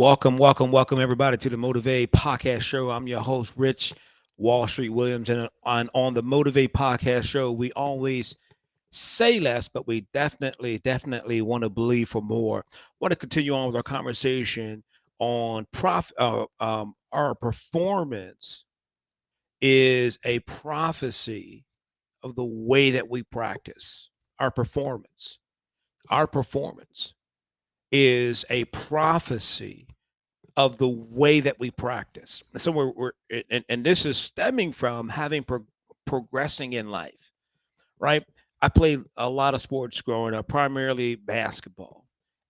Welcome, everybody, to the Motivate Podcast Show. I'm your host, Rich Wall Street Williams, and on the Motivate Podcast Show, we always say less, but we definitely want to believe for more. Want to continue on with our conversation on our performance is a prophecy of the way that we practice. Our performance, our performance is a prophecy of the way that we practice. So and this is stemming from having progressing in life, right? I played a lot of sports growing up, primarily basketball,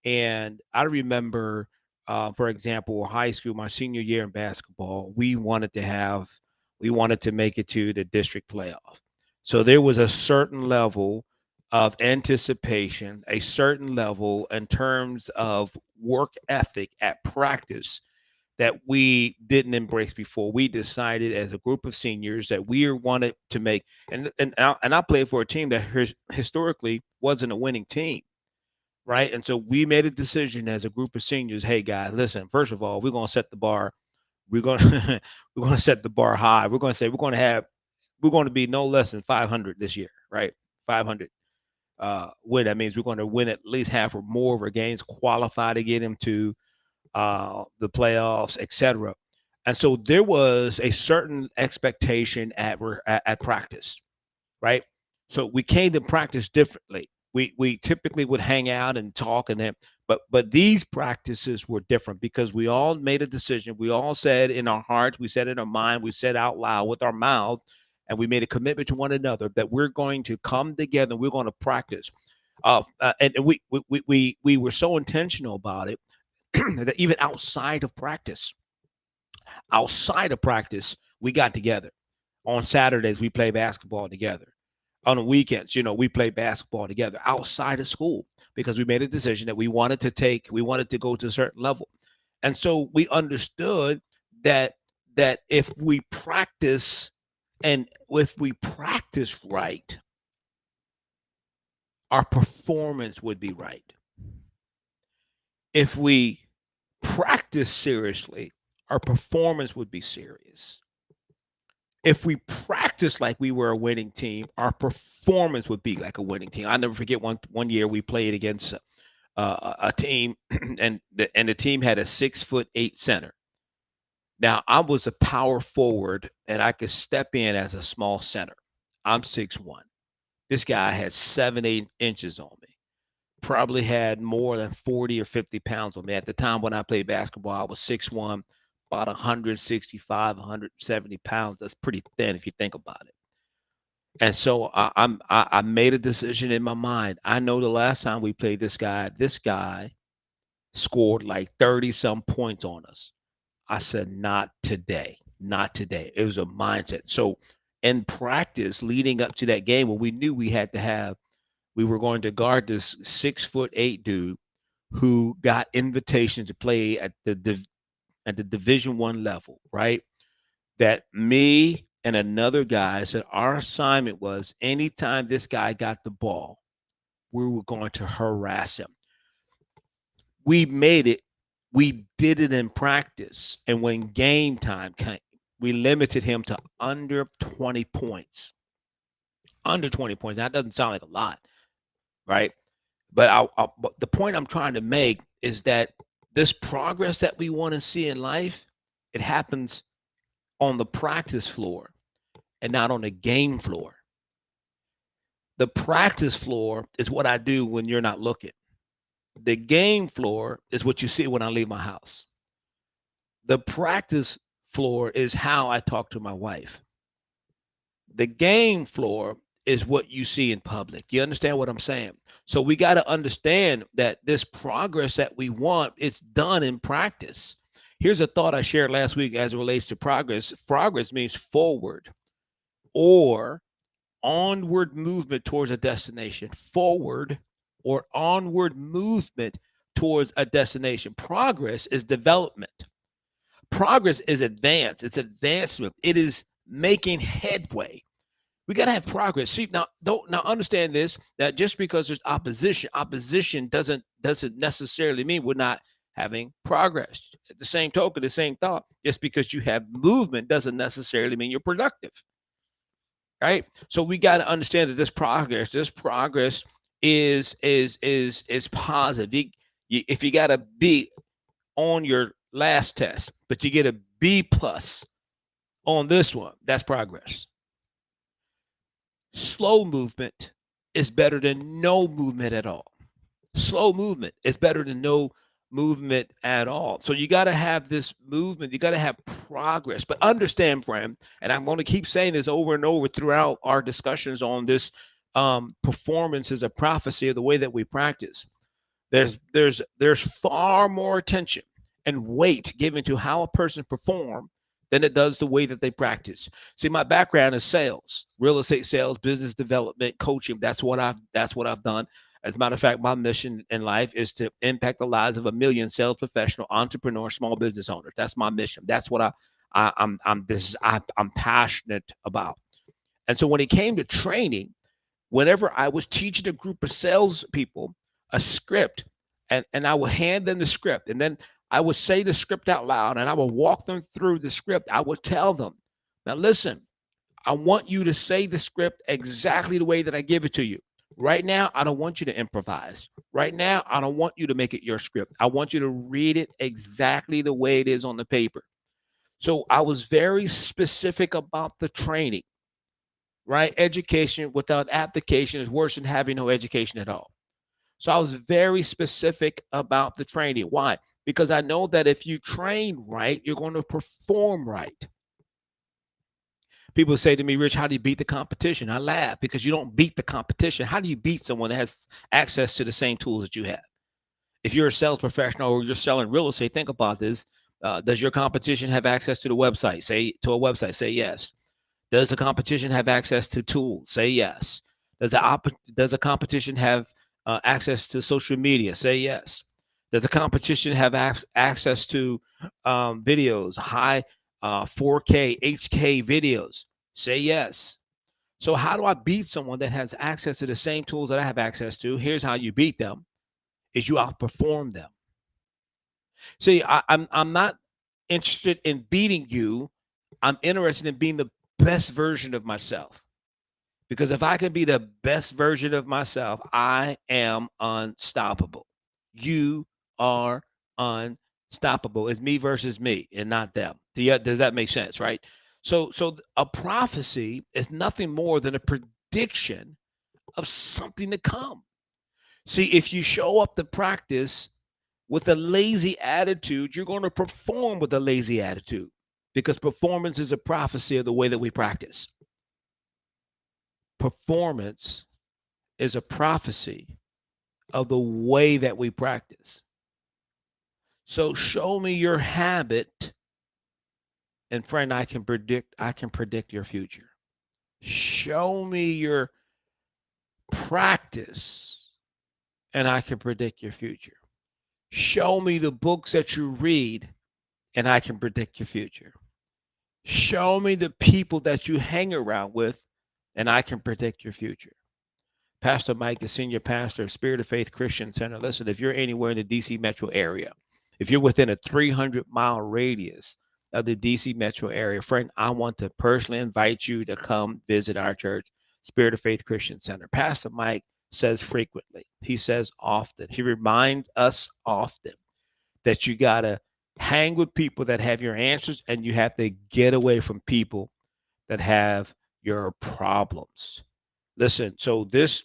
and I remember, for example, high school, my senior year in basketball, we wanted to make it to the district playoff. So there was a certain level of anticipation, a certain level in terms of work ethic at practice that we didn't embrace before. We decided as a group of seniors that we wanted to make, and I played for a team that historically wasn't a winning team, right? And so we made a decision as a group of seniors. Hey guys, listen. First of all, we're gonna set the bar. We're gonna we're gonna set the bar high. We're gonna say we're going to be no less than 500 this year, right? 500 win. That means we're going to win at least half or more of our games, qualify to get into the playoffs, etc. And so there was a certain expectation at practice, right? So we came to practice differently. We typically would hang out and talk and then, but these practices were different because we all made a decision. We all said in our hearts, we said in our mind, we said out loud with our mouth, and we made a commitment to one another that we're going to come together and we're going to practice. And we were so intentional about it that even outside of practice, we got together. On Saturdays, we play basketball together. On the weekends, we play basketball together outside of school because we made a decision that we wanted to go to a certain level. And so we understood that if we practice and if we practice right, our performance would be right. If we practice seriously, our performance would be serious. If we practice like we were a winning team, our performance would be like a winning team. I never forget one year we played against a team, and the team had a 6'8" center. Now I was a power forward, and I could step in as a small center. I'm 6'1". This guy had 7-8 inches on me. Probably had more than 40 or 50 pounds on me. At the time when I played basketball, I was 6'1", about 165, 170 pounds. That's pretty thin if you think about it. And so I made a decision in my mind. I know the last time we played this guy scored like 30 some points on us. I said, not today, not today. It was a mindset. So in practice leading up to that game, when we knew we were going to guard this 6'8" dude who got invitations to play at the Division 1 level, right? That me and another guy said our assignment was anytime this guy got the ball, we were going to harass him. We made it. We did it in practice, and when game time came, we limited him to under 20 points. Under 20 points. That doesn't sound like a lot, right? But the point I'm trying to make is that this progress that we want to see in life, it happens on the practice floor and not on the game floor. The practice floor is what I do when you're not looking. The game floor is what you see when I leave my house. The practice floor is how I talk to my wife. The game floor is what you see in public. You understand what I'm saying? So we got to understand that this progress that we want, it's done in practice. Here's a thought I shared last week as it relates to progress. Progress means forward or onward movement towards a destination. Forward or onward movement towards a destination. Progress is development. Progress is advance. It's advancement. It is making headway. We got to have progress. See, now understand this, that just because there's opposition doesn't necessarily mean we're not having progress. At the same token, the same thought, just because you have movement doesn't necessarily mean you're productive, right? So we got to understand that this progress is positive. If you got a B on your last test, but you get a B plus on this one, that's progress. Slow movement is better than no movement at all. Slow movement is better than no movement at all. So you got to have this movement, you got to have progress. But understand, friend, and I'm going to keep saying this over and over throughout our discussions on this performance is a prophecy of the way that we practice. There's far more attention and weight given to how a person perform than it does the way that they practice. See, my background is sales, real estate sales, business development, coaching. That's what I've done. As a matter of fact, my mission in life is to impact the lives of a million sales professional, entrepreneur, small business owners. That's my mission. That's what I'm passionate about. And so when it came to training, whenever I was teaching a group of salespeople a script, and I would hand them the script, and then I would say the script out loud, and I would walk them through the script. I would tell them, now listen, I want you to say the script exactly the way that I give it to you. Right now, I don't want you to improvise. Right now, I don't want you to make it your script. I want you to read it exactly the way it is on the paper. So I was very specific about the training, right? Education without application is worse than having no education at all. So I was very specific about the training. Why? Because I know that if you train right, you're going to perform right. People say to me, Rich, how do you beat the competition? I laugh because you don't beat the competition. How do you beat someone that has access to the same tools that you have? If you're a sales professional or you're selling real estate, think about this. Does your competition have access to the website? Say to a website, say yes. Does the competition have access to tools? Say yes. Does the competition have access to social media? Say yes. Does the competition have access to videos, high 4K, HK videos? Say yes. So how do I beat someone that has access to the same tools that I have access to? Here's how you beat them: is you outperform them. See, I'm not interested in beating you. I'm interested in being the best version of myself. Because if I can be the best version of myself, I am unstoppable. You are unstoppable. It's me versus me and not them. Does that make sense, right? So a prophecy is nothing more than a prediction of something to come. See, if you show up to practice with a lazy attitude, you're going to perform with a lazy attitude because performance is a prophecy of the way that we practice. Performance is a prophecy of the way that we practice. So show me your habit, and friend, I can predict your future. Show me your practice, and I can predict your future. Show me the books that you read, and I can predict your future. Show me the people that you hang around with, and I can predict your future. Pastor Mike, the senior pastor of Spirit of Faith Christian Center. Listen, if you're anywhere in the DC metro area, if you're within a 300-mile radius of the DC metro area, friend, I want to personally invite you to come visit our church, Spirit of Faith Christian Center. Pastor Mike says frequently, he says often, he reminds us often that you got to hang with people that have your answers and you have to get away from people that have your problems. Listen, so this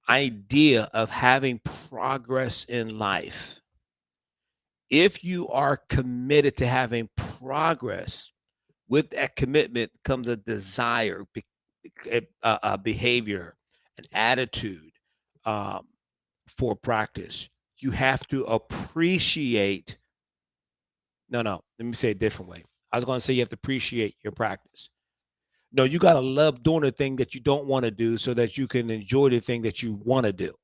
idea of having progress in life, if you are committed to having progress, with that commitment comes a desire, a behavior, an attitude um, for practice. You have to appreciate. No, let me say it a different way. I was going to say you have to appreciate your practice. No, you got to love doing the thing that you don't want to do so that you can enjoy the thing that you want to do.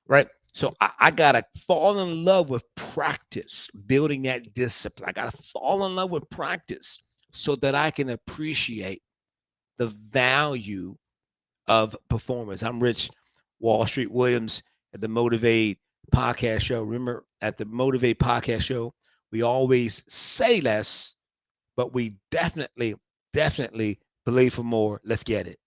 Right. So I got to fall in love with practice, building that discipline. I got to fall in love with practice so that I can appreciate the value of performance. I'm Rich Wall Street Williams at the Motivate podcast show. Remember at the Motivate podcast show, we always say less, but we definitely believe for more. Let's get it.